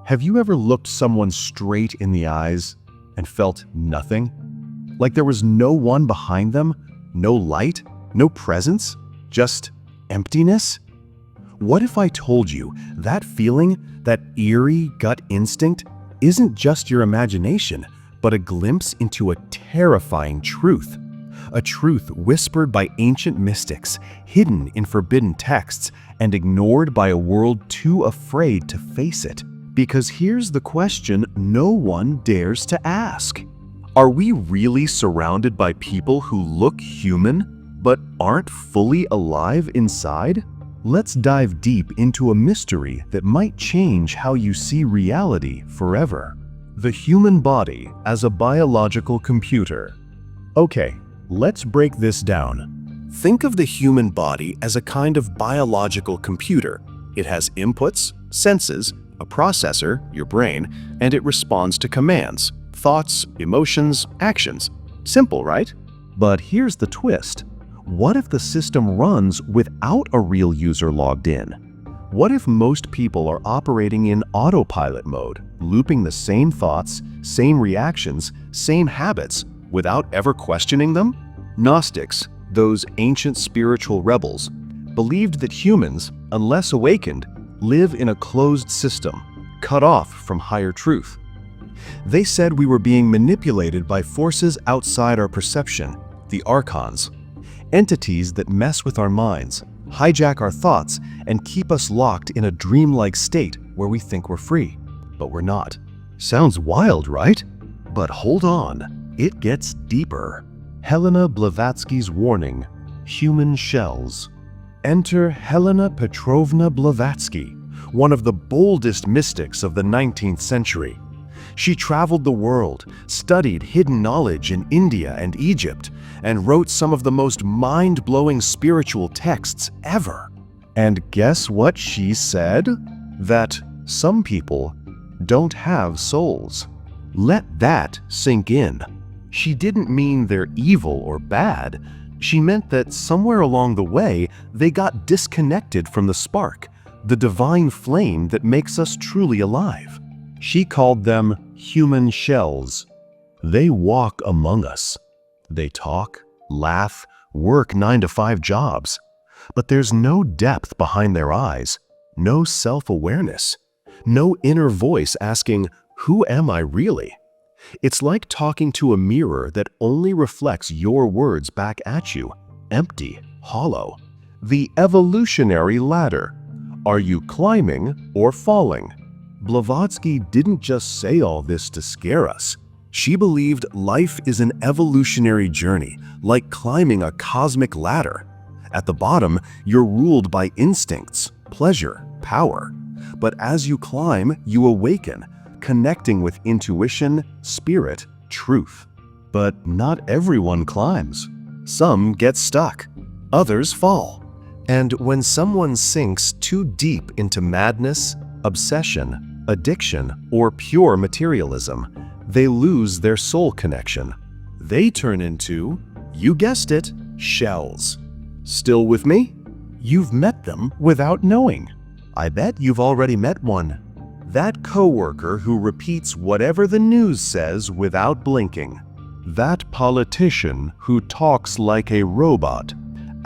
Have you ever looked someone straight in the eyes and felt nothing? Like there was no one behind them, no light, no presence, just emptiness? What if I told you that feeling, that eerie gut instinct, isn't just your imagination, but a glimpse into a terrifying truth? A truth whispered by ancient mystics, hidden in forbidden texts, and ignored by a world too afraid to face it. Because here's the question no one dares to ask. Are we really surrounded by people who look human, but aren't fully alive inside? Let's dive deep into a mystery that might change how you see reality forever. The human body as a biological computer. Okay, let's break this down. Think of the human body as a kind of biological computer. It has inputs, senses, a processor, your brain, and it responds to commands, thoughts, emotions, actions. Simple, right? But here's the twist. What if the system runs without a real user logged in? What if most people are operating in autopilot mode, looping the same thoughts, same reactions, same habits, without ever questioning them? Gnostics, those ancient spiritual rebels, believed that humans, unless awakened, live in a closed system, cut off from higher truth. They said we were being manipulated by forces outside our perception, the Archons, entities that mess with our minds, hijack our thoughts, and keep us locked in a dreamlike state where we think we're free, but we're not. Sounds wild, right? But hold on, it gets deeper. Helena Blavatsky's warning, human shells. Enter Helena Petrovna Blavatsky, one of the boldest mystics of the 19th century. She traveled the world, studied hidden knowledge in India and Egypt, and wrote some of the most mind-blowing spiritual texts ever. And guess what she said? That some people don't have souls. Let that sink in. She didn't mean they're evil or bad. She meant that somewhere along the way, they got disconnected from the spark, the divine flame that makes us truly alive. She called them human shells. They walk among us. They talk, laugh, work 9-to-5 jobs. But there's no depth behind their eyes, no self-awareness, no inner voice asking, "Who am I really?" It's like talking to a mirror that only reflects your words back at you, empty, hollow. The evolutionary ladder. Are you climbing or falling? Blavatsky didn't just say all this to scare us. She believed life is an evolutionary journey, like climbing a cosmic ladder. At the bottom, you're ruled by instincts, pleasure, power. But as you climb, you awaken, connecting with intuition, spirit, truth. But not everyone climbs. Some get stuck. Others fall. And when someone sinks too deep into madness, obsession, addiction, or pure materialism, they lose their soul connection. They turn into, you guessed it, shells. Still with me? You've met them without knowing. I bet you've already met one. That coworker who repeats whatever the news says without blinking. That politician who talks like a robot,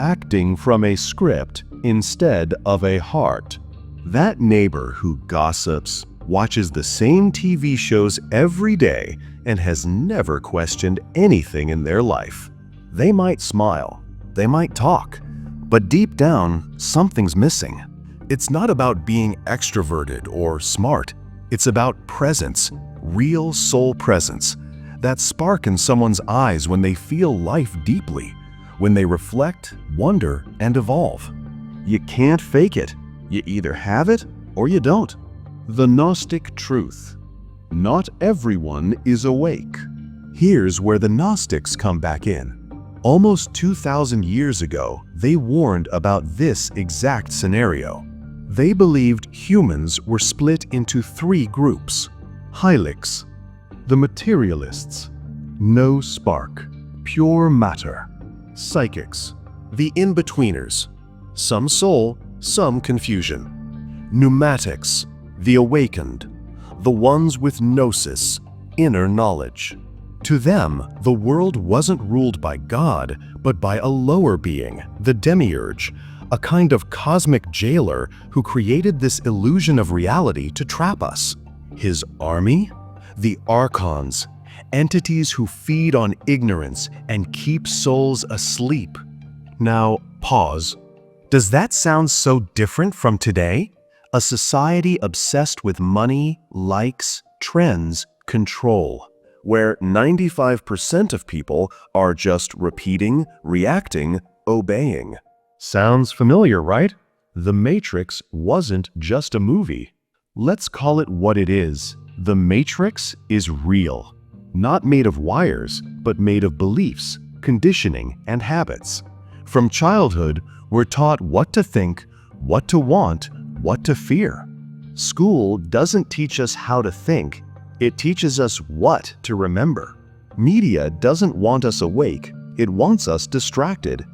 acting from a script instead of a heart. That neighbor who gossips, watches the same TV shows every day, and has never questioned anything in their life. They might smile, they might talk, but deep down, something's missing. It's not about being extroverted or smart. It's about presence, real soul presence. That spark in someone's eyes when they feel life deeply, when they reflect, wonder, and evolve. You can't fake it. You either have it or you don't. The Gnostic truth. Not everyone is awake. Here's where the Gnostics come back in. Almost 2,000 years ago, they warned about this exact scenario. They believed humans were split into 3 groups. Hylics, the materialists, no spark, pure matter. Psychics, the in-betweeners, some soul, some confusion. Pneumatics, the awakened, the ones with gnosis, inner knowledge. To them, the world wasn't ruled by God, but by a lower being, the demiurge, a kind of cosmic jailer who created this illusion of reality to trap us. His army? The Archons, entities who feed on ignorance and keep souls asleep. Now, pause. Does that sound so different from today? A society obsessed with money, likes, trends, control, where 95% of people are just repeating, reacting, obeying. Sounds familiar, right? The Matrix wasn't just a movie. Let's call it what it is. The Matrix is real. Not made of wires, but made of beliefs, conditioning, and habits. From childhood, we're taught what to think, what to want, what to fear. School doesn't teach us how to think. It teaches us what to remember. Media doesn't want us awake. It wants us distracted.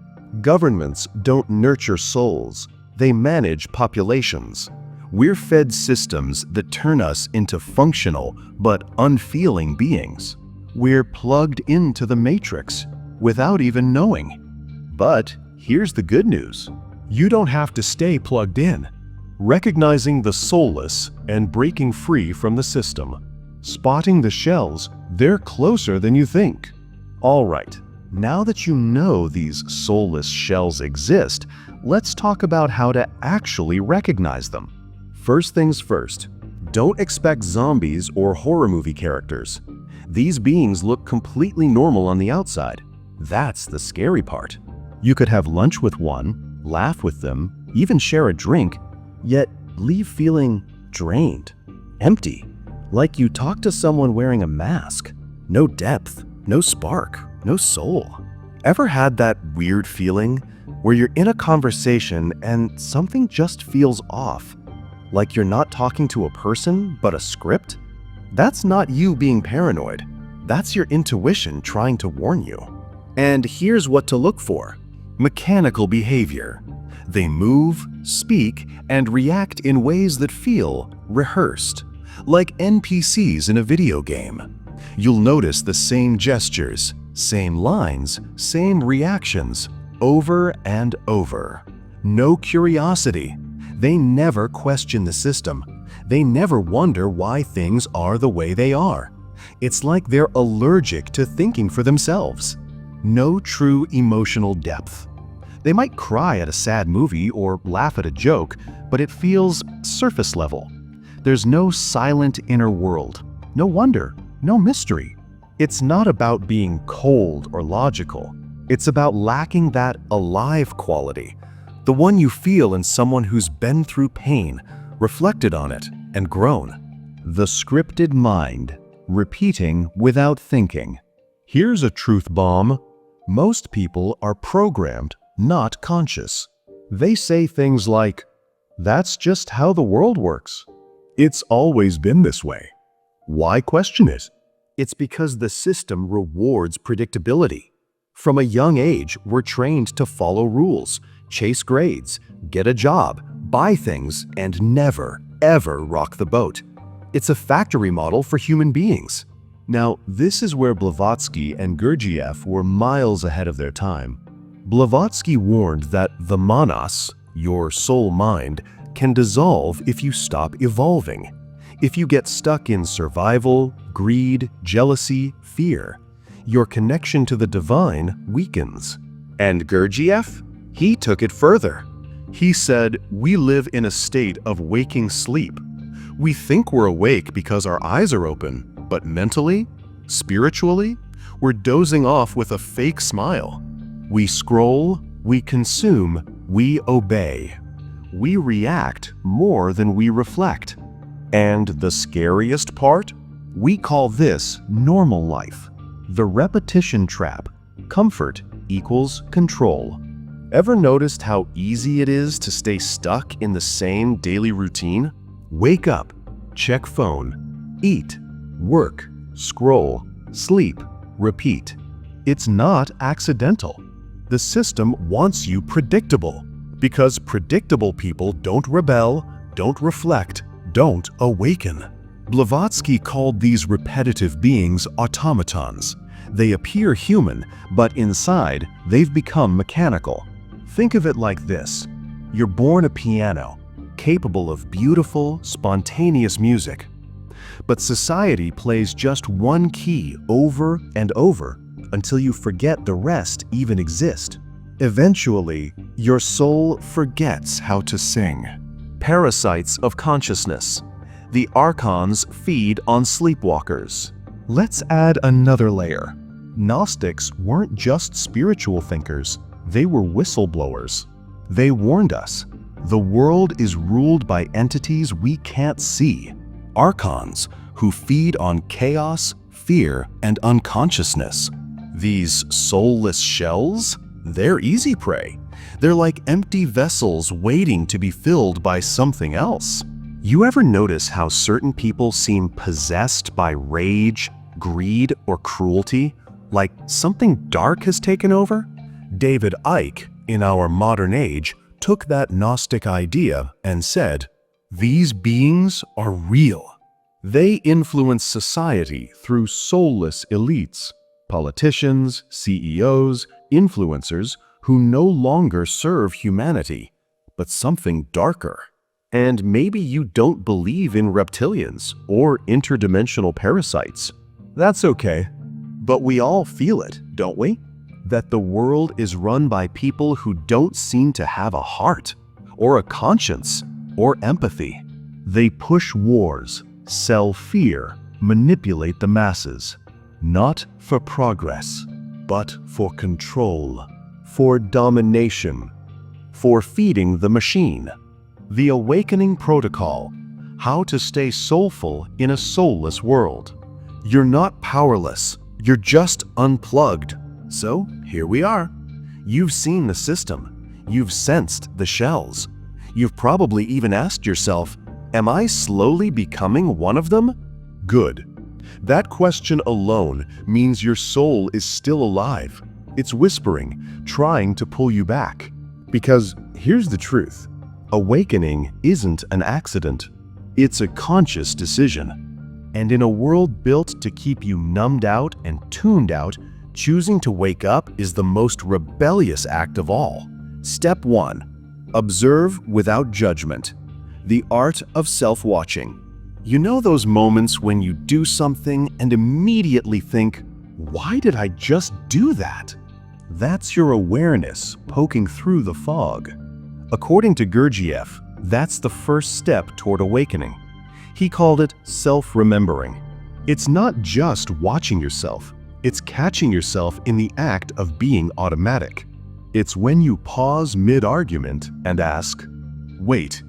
Governments don't nurture souls. They manage populations. We're fed systems that turn us into functional but unfeeling beings. We're plugged into the Matrix without even knowing. But here's the good news. You don't have to stay plugged in. Recognizing the soulless and breaking free from the system. Spotting the shells, they're closer than you think. All right, now that you know these soulless shells exist, let's talk about how to actually recognize them. First things first, don't expect zombies or horror movie characters. These beings look completely normal on the outside. That's the scary part. You could have lunch with one, laugh with them, even share a drink, yet leave feeling drained, empty, like you talked to someone wearing a mask. No depth, no spark, no soul. Ever had that weird feeling where you're in a conversation and something just feels off? Like you're not talking to a person, but a script? That's not you being paranoid. That's your intuition trying to warn you. And here's what to look for. Mechanical behavior. They move, speak, and react in ways that feel rehearsed, like NPCs in a video game. You'll notice the same gestures, same lines, same reactions, over and over. No curiosity. They never question the system. They never wonder why things are the way they are. It's like they're allergic to thinking for themselves. No true emotional depth. They might cry at a sad movie or laugh at a joke, but it feels surface level. There's no silent inner world, no wonder, no mystery. It's not about being cold or logical. It's about lacking that alive quality, the one you feel in someone who's been through pain, reflected on it, and grown. The scripted mind, repeating without thinking. Here's a truth bomb. Most people are programmed, not conscious. They say things like, "That's just how the world works. It's always been this way. Why question it?" It's because the system rewards predictability. From a young age, we're trained to follow rules, chase grades, get a job, buy things, and never, ever rock the boat. It's a factory model for human beings. Now, this is where Blavatsky and Gurdjieff were miles ahead of their time. Blavatsky warned that the manas, your soul mind, can dissolve if you stop evolving. If you get stuck in survival, greed, jealousy, fear, your connection to the divine weakens. And Gurdjieff? He took it further. He said, we live in a state of waking sleep. We think we're awake because our eyes are open, but mentally, spiritually, we're dozing off with a fake smile. We scroll, we consume, we obey. We react more than we reflect. And the scariest part? We call this normal life. The repetition trap. Comfort equals control. Ever noticed how easy it is to stay stuck in the same daily routine? Wake up, check phone, eat, work, scroll, sleep, repeat. It's not accidental. The system wants you predictable, because predictable people don't rebel, don't reflect, don't awaken. Blavatsky called these repetitive beings automatons. They appear human, but inside, they've become mechanical. Think of it like this. You're born a piano, capable of beautiful, spontaneous music. But society plays just one key over and over until you forget the rest even exist. Eventually, your soul forgets how to sing. Parasites of consciousness. The Archons feed on sleepwalkers. Let's add another layer. Gnostics weren't just spiritual thinkers, they were whistleblowers. They warned us, the world is ruled by entities we can't see. Archons, who feed on chaos, fear, and unconsciousness. These soulless shells? They're easy prey. They're like empty vessels waiting to be filled by something else. You ever notice how certain people seem possessed by rage, greed, or cruelty? Like something dark has taken over? David Icke, in our modern age, took that Gnostic idea and said, "These beings are real." They influence society through soulless elites, politicians, CEOs, influencers who no longer serve humanity, but something darker. And maybe you don't believe in reptilians or interdimensional parasites. That's okay. But we all feel it, don't we? That the world is run by people who don't seem to have a heart, or a conscience, or empathy. They push wars, sell fear, manipulate the masses, not for progress, but for control, for domination, for feeding the machine. The Awakening Protocol: How to Stay Soulful in a Soulless World. You're not powerless, you're just unplugged. So here we are. You've seen the system, you've sensed the shells. You've probably even asked yourself, am I slowly becoming one of them? Good. That question alone means your soul is still alive. It's whispering, trying to pull you back. Because here's the truth. Awakening isn't an accident. It's a conscious decision. And in a world built to keep you numbed out and tuned out, choosing to wake up is the most rebellious act of all. Step 1. Observe without judgment. The art of self-watching. You know those moments when you do something and immediately think, why did I just do that? That's your awareness poking through the fog. According to Gurdjieff, that's the first step toward awakening. He called it self-remembering. It's not just watching yourself, it's catching yourself in the act of being automatic. It's when you pause mid-argument and ask, wait,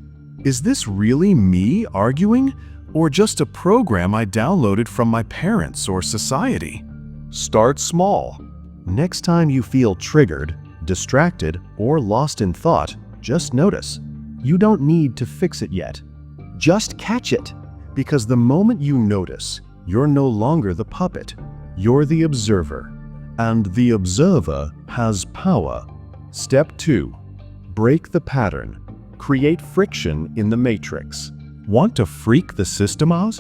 is this really me arguing, or just a program I downloaded from my parents or society? Start small. Next time you feel triggered, distracted, or lost in thought, just notice. You don't need to fix it yet. Just catch it, because the moment you notice, you're no longer the puppet. You're the observer, and the observer has power. Step 2. Break the pattern. Create friction in the matrix. Want to freak the system out?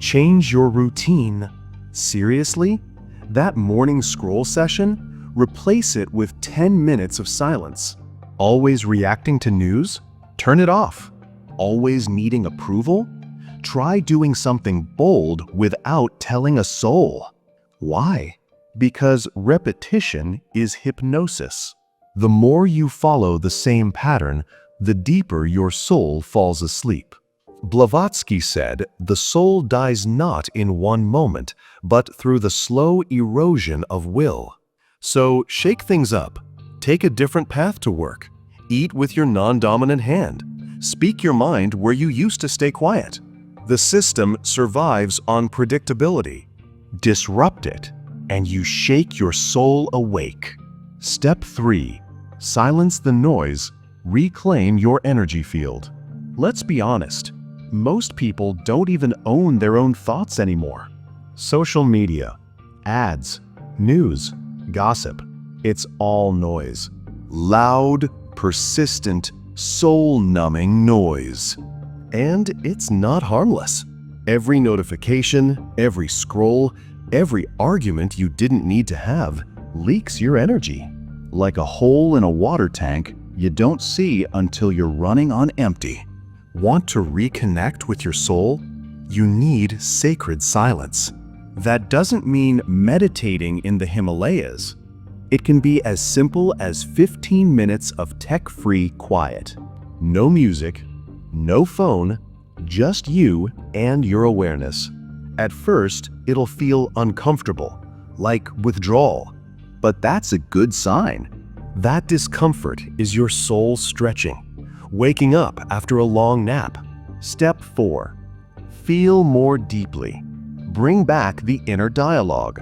Change your routine. Seriously? That morning scroll session? Replace it with 10 minutes of silence. Always reacting to news? Turn it off. Always needing approval? Try doing something bold without telling a soul. Why? Because repetition is hypnosis. The more you follow the same pattern, the deeper your soul falls asleep. Blavatsky said, the soul dies not in one moment, but through the slow erosion of will. So shake things up. Take a different path to work. Eat with your non-dominant hand. Speak your mind where you used to stay quiet. The system survives on predictability. Disrupt it, and you shake your soul awake. Step 3. Silence the noise. Reclaim your energy field. Let's be honest. Most people don't even own their own thoughts anymore. Social media, ads, news, gossip. It's all noise. Loud, persistent, soul-numbing noise. And it's not harmless. Every notification, every scroll, every argument you didn't need to have leaks your energy. Like a hole in a water tank you don't see until you're running on empty. Want to reconnect with your soul? You need sacred silence. That doesn't mean meditating in the Himalayas. It can be as simple as 15 minutes of tech-free quiet. No music, no phone, just you and your awareness. At first, it'll feel uncomfortable, like withdrawal. But that's a good sign. That discomfort is your soul stretching, waking up after a long nap. Step 4. Feel more deeply. Bring back the inner dialogue.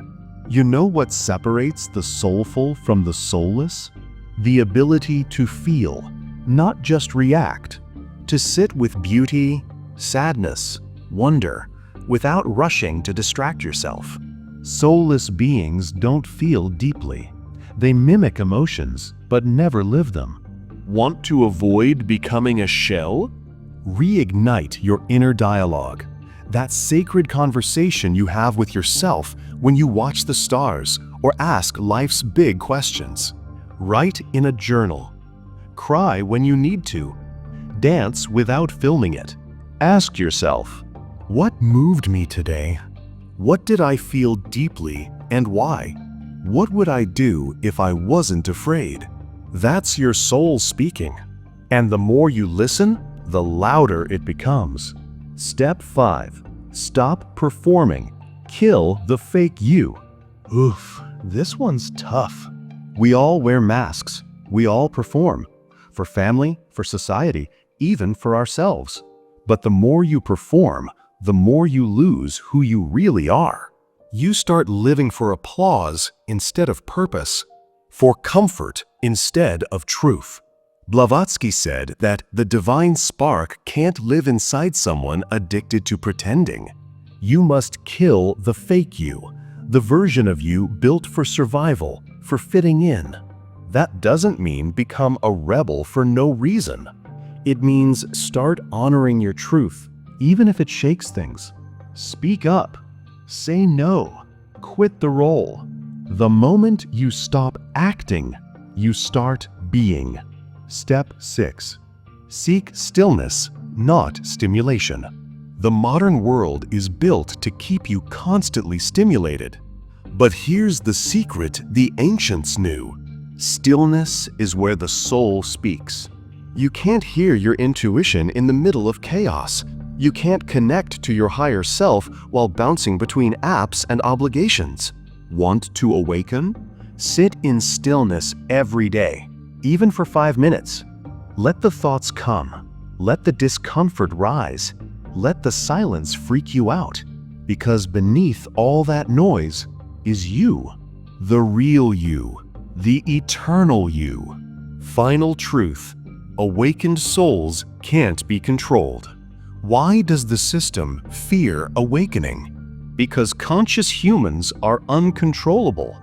You know what separates the soulful from the soulless? The ability to feel, not just react. To sit with beauty, sadness, wonder, without rushing to distract yourself. Soulless beings don't feel deeply. They mimic emotions, but never live them. Want to avoid becoming a shell? Reignite your inner dialogue. That sacred conversation you have with yourself when you watch the stars or ask life's big questions. Write in a journal. Cry when you need to. Dance without filming it. Ask yourself, what moved me today? What did I feel deeply and why? What would I do if I wasn't afraid? That's your soul speaking. And the more you listen, the louder it becomes. Step 5. Stop performing. Kill the fake you. Oof, this one's tough. We all wear masks. We all perform. For family, for society, even for ourselves. But the more you perform, the more you lose who you really are. You start living for applause instead of purpose, for comfort instead of truth. Blavatsky said that the divine spark can't live inside someone addicted to pretending. You must kill the fake you, the version of you built for survival, for fitting in. That doesn't mean become a rebel for no reason. It means start honoring your truth, even if it shakes things. Speak up. Say no. Quit the role. The moment you stop acting, you start being. Step 6. Seek stillness, not stimulation. The modern world is built to keep you constantly stimulated. But here's the secret the ancients knew. Stillness is where the soul speaks. You can't hear your intuition in the middle of chaos. You can't connect to your higher self while bouncing between apps and obligations. Want to awaken? Sit in stillness every day, even for 5 minutes. Let the thoughts come. Let the discomfort rise. Let the silence freak you out. Because beneath all that noise is you, the real you, the eternal you. Final truth: awakened souls can't be controlled. Why does the system fear awakening? Because conscious humans are uncontrollable.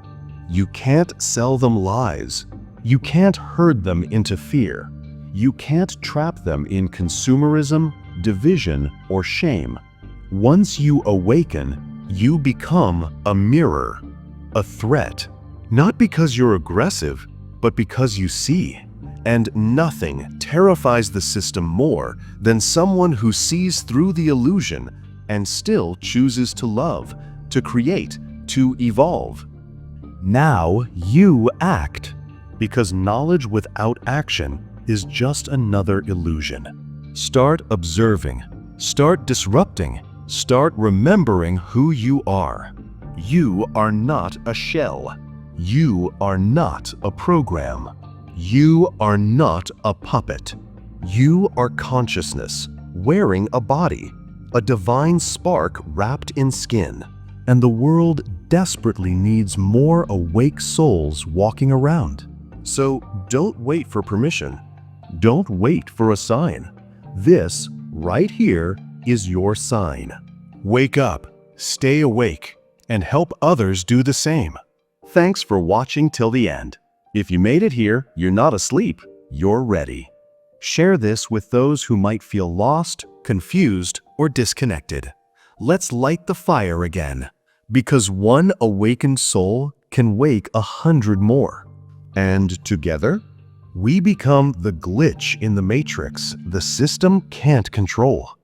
You can't sell them lies. You can't herd them into fear. You can't trap them in consumerism, division, or shame. Once you awaken, you become a mirror, a threat. Not because you're aggressive, but because you see. And nothing terrifies the system more than someone who sees through the illusion and still chooses to love, to create, to evolve. Now you act, because knowledge without action is just another illusion. Start observing, start disrupting, start remembering who you are. You are not a shell. You are not a program. You are not a puppet. You are consciousness, wearing a body, a divine spark wrapped in skin. And the world desperately needs more awake souls walking around. So don't wait for permission. Don't wait for a sign. This, right here, is your sign. Wake up, stay awake, and help others do the same. Thanks for watching till the end. If you made it here, you're not asleep, you're ready. Share this with those who might feel lost, confused, or disconnected. let's light the fire again. Because one awakened soul can wake 100 more. And together, we become the glitch in the matrix the system can't control.